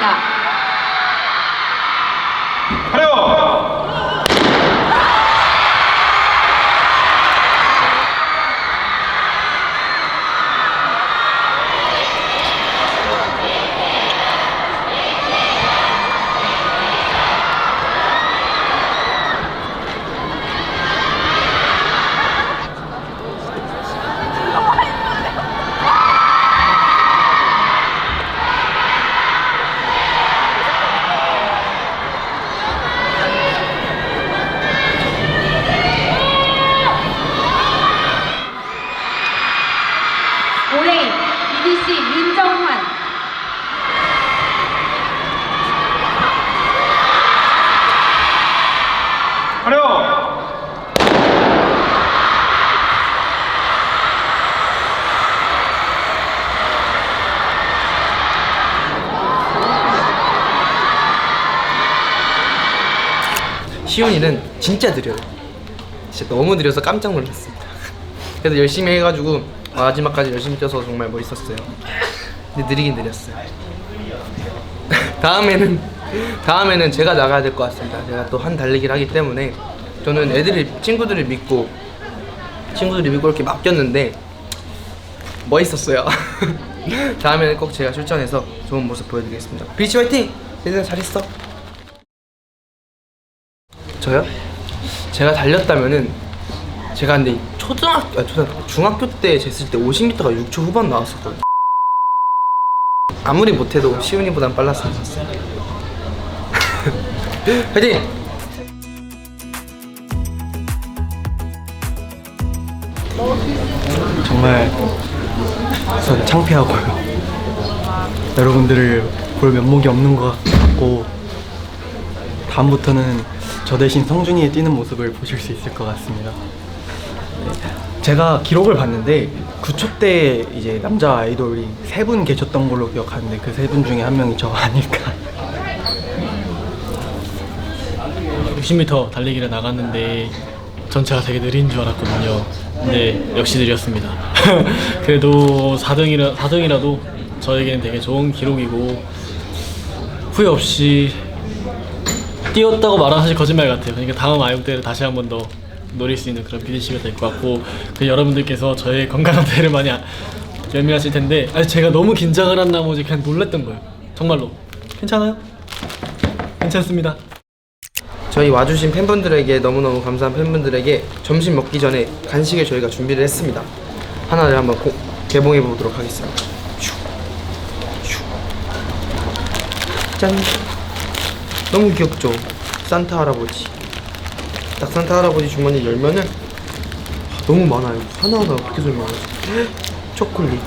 부탁드립니다. 하려! 올해 BDC 윤정환. 하려! 시온이는 진짜 느려요. 진짜 너무 느려서 깜짝 놀랐습니다. 그래도 열심히 해가지고 마지막까지 열심히 뛰어서 정말 멋있었어요. 근데 느리긴 느렸어요. 다음에는 제가 나가야 될 것 같습니다. 제가 또 한 달리기를 하기 때문에 저는 친구들을 믿고 이렇게 맡겼는데 멋있었어요. 다음에는 꼭 제가 출전해서 좋은 모습 보여드리겠습니다. 비치 화이팅! 얘들아 잘했어. 저요? 제가 달렸다면은 제가 근데 중학교 때 쟀을 때 50m가 6초 후반 나왔었거든요. 아무리 못해도 시훈이보단 빨랐으면 좋겠어요. 화이팅! 정말 전 창피하고요. 여러분들을 볼 면목이 없는 것 같고 다음부터는 저 대신 성준이의 뛰는 모습을 보실 수 있을 것 같습니다. 제가 기록을 봤는데 9초 때 이제 남자 아이돌이 3분 계셨던 걸로 기억하는데 그 3분 중에 한 명이 저 아닐까. 60m 달리기를 나갔는데 전체가 되게 느린 줄 알았거든요. 근데 역시 느렸습니다. 그래도 4등이라도 저에게는 되게 좋은 기록이고 후회 없이 뛰었다고 말하면 사실 거짓말 같아요. 그러니까 다음 아육대를 다시 한 번 더 노릴 수 있는 그런 BDC가 될 것 같고 그 여러분들께서 저의 건강한 대를 많이 연민하실 텐데 제가 너무 긴장을 한 나머지 그냥 놀랬던 거예요. 정말로. 괜찮아요? 괜찮습니다. 저희 와주신 팬분들에게 너무너무 감사한 팬분들에게 점심 먹기 전에 간식을 저희가 준비를 했습니다. 하나를 한번 개봉해 보도록 하겠습니다. 짠! 너무 귀엽죠? 산타 할아버지. 딱 산타 할아버지 주머니 열면은 너무 많아요. 하나하나 어떻게 설명하지? 초콜릿,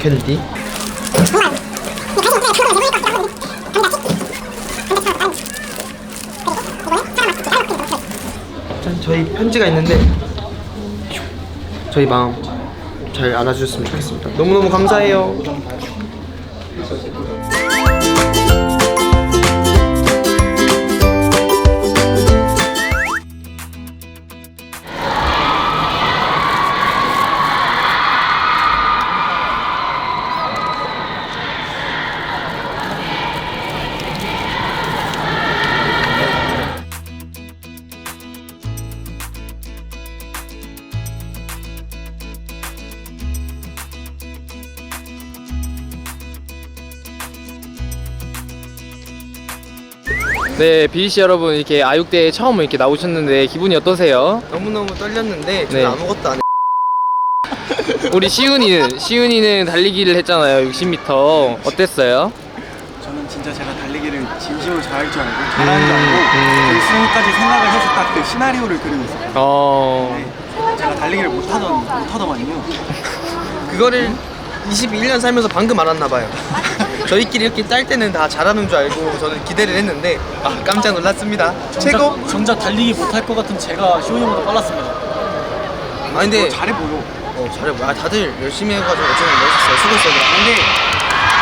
캔디. 짠, 저희 편지가 있는데 저희 마음 잘 알아주셨으면 좋겠습니다. 너무너무 감사해요. 네, BDC 여러분 이렇게 아육대에 처음 이렇게 나오셨는데 기분이 어떠세요? 너무너무 떨렸는데 저는 네. 아무것도 안 했어요. 우리 시훈이는 달리기를 했잖아요. 60m 어땠어요? 저는 진짜 제가 달리기를 진심으로 잘할 줄 알고 잘하는 줄 알고 결승까지 생각을 해서 딱 그 시나리오를 그리고 있어요. 네, 제가 달리기를 못하더만요. 그거를 21년 살면서 방금 알았나봐요. 저희끼리 이렇게 짤 때는 다 잘하는 줄 알고 저는 기대를 했는데 깜짝 놀랐습니다. 최고! 정작 달리기 못할 것 같은 제가 시온이보다 빨랐습니다. 아 근데 잘해 보여. 잘해 보여. 다들 열심히 해가지고 어쩌면 멋있어요. 수고했어요. 근데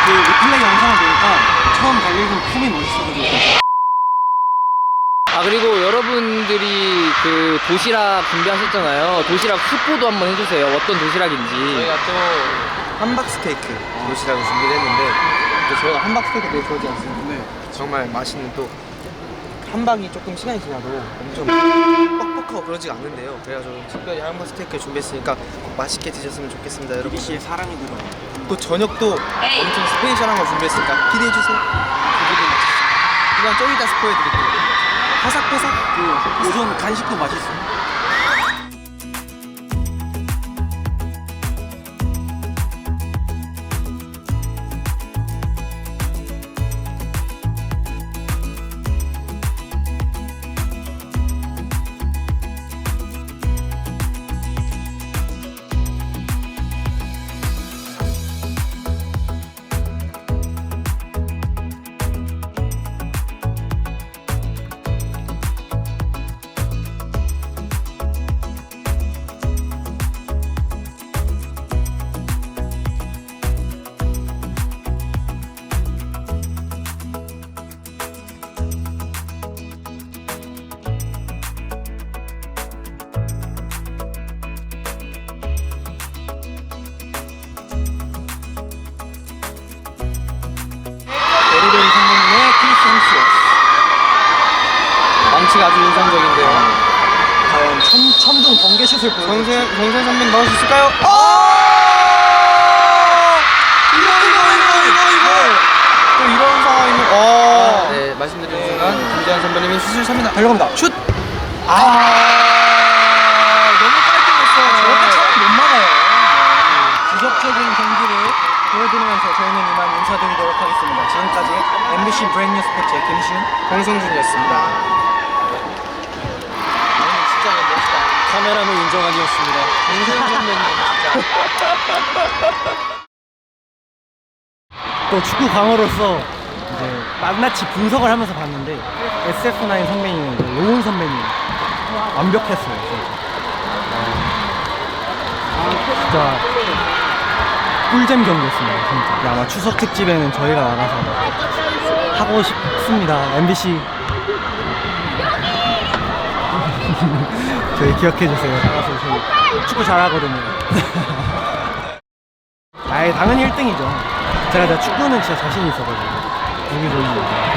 그 리플레이 영상을 보니까 처음 달리는 폼이 멋있어가지고. 그리고 여러분들이 그 도시락 준비하셨잖아요. 도시락 스포도 한번 해주세요. 어떤 도시락인지. 저희가 또 함박스테이크 도시락을 준비를 했는데 또 저희가 함박스테이크 되게 좋아하지 않습니까? 네. 정말 맛있는 또 함박이 조금 시간이 지나도 엄청 뻑뻑하고 그러지가 않는데요. 그래가지고 특별히 함박 스테이크를 준비했으니까 꼭 맛있게 드셨으면 좋겠습니다, 여러분. BDC의 사랑이 들어요. 또 저녁도 엄청 스페셜한 거 준비했으니까 기대해주세요. 그냥 좀 이따 스포해드릴게요. 바삭바삭. 그 오전 간식도 맛있어요. 베리베리 선배님의 크리스 햄스워스. 망치가 아주 인상적인데요. 과연 천둥 번개슛을 보여줄지. 정선 선배님 넣을 수 있을까요? 또 이런 상황이면 네, 말씀드리는 순간 김재환 선배님이 슛을 찹니다. 달려갑니다. 슛! 너무 깔끔했어요. 저렇게 차면 못 막아요. 기적적인 경기를 보여드리면서 저희는 이만 인사드리도록 하겠습니다. 지금까지 MBC 브랜뉴 스포츠의 김시훈, 홍성준이었습니다. 오늘 진짜 멋있다. 카메라맨 윤정환이었습니다. 김세현 선배님 또 축구 광어로서 이제 낱낱이 분석을 하면서 봤는데 SF9 선배님, 로운 선배님 완벽했어요. 진짜 꿀잼 경기였습니다. 진짜. 아마 추석 특집에는 저희가 나가서 하고 싶습니다. MBC 저희 기억해 주세요. 나가서 저희 축구 잘하거든요. 아예 당연히 1등이죠. 제가 축구는 진짜 자신 있어가지고 여기 보이는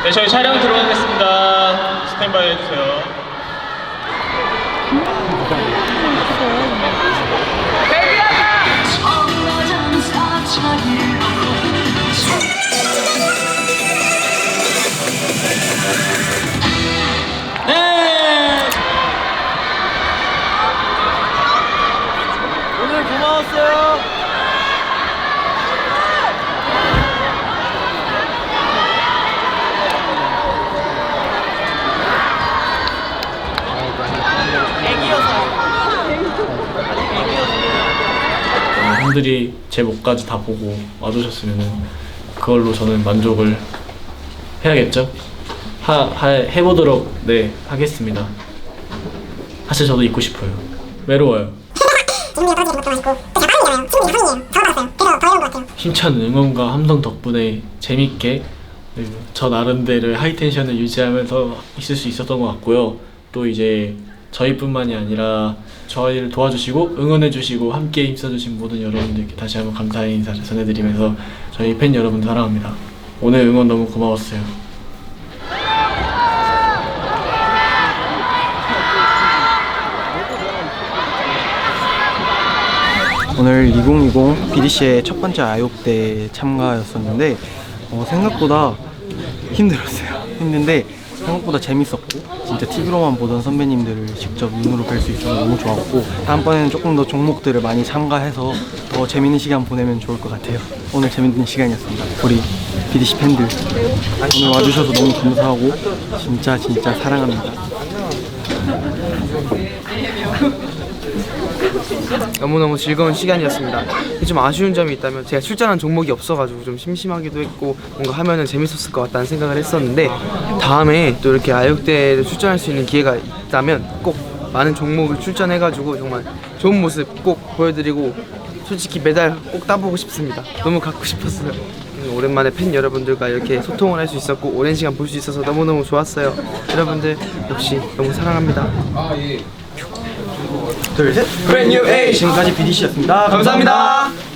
네, 저희 촬영 들어가겠습니다. 스탠바이 해주세요. 오늘 고마웠어요. 분들이 제 목까지 다 보고 와주셨으면 그걸로 저는 만족을 해야겠죠? 해보도록 하겠습니다. 사실 저도 있고 싶어요. 외로워요. 힘찬 응원과 함성 덕분에 재밌게 저 나름대로 하이텐션을 유지하면서 있을 수 있었던 것 같고요. 또 이제 저희뿐만이 아니라 저희를 도와주시고 응원해주시고 함께 힘써주신 모든 여러분들께 다시 한번 감사의 인사를 전해드리면서 저희 팬 여러분 사랑합니다. 오늘 응원 너무 고마웠어요. 오늘 2020 BDC의 첫 번째 아육대 참가였었는데 생각보다 힘들었어요. 힘든데 생각보다 재밌었고 진짜 TV로만 보던 선배님들을 직접 눈으로 뵐 수 있어서 너무 좋았고 다음번에는 조금 더 종목들을 많이 참가해서 더 재밌는 시간 보내면 좋을 것 같아요. 오늘 재밌는 시간이었습니다. 우리 BDC 팬들 오늘 와주셔서 너무 감사하고 진짜 사랑합니다. 너무너무 즐거운 시간이었습니다. 좀 아쉬운 점이 있다면 제가 출전한 종목이 없어가지고 좀 심심하기도 했고 뭔가 하면은 재밌었을 것 같다는 생각을 했었는데 다음에 또 이렇게 아육대를 출전할 수 있는 기회가 있다면 꼭 많은 종목을 출전해가지고 정말 좋은 모습 꼭 보여드리고 솔직히 메달 꼭 따보고 싶습니다. 너무 갖고 싶었어요. 오랜만에 팬 여러분들과 이렇게 소통을 할 수 있었고 오랜 시간 볼 수 있어서 너무너무 좋았어요. 여러분들 역시 너무 사랑합니다. 둘, 셋. 브랜뉴 에이 지금까지 BDC였습니다. 감사합니다.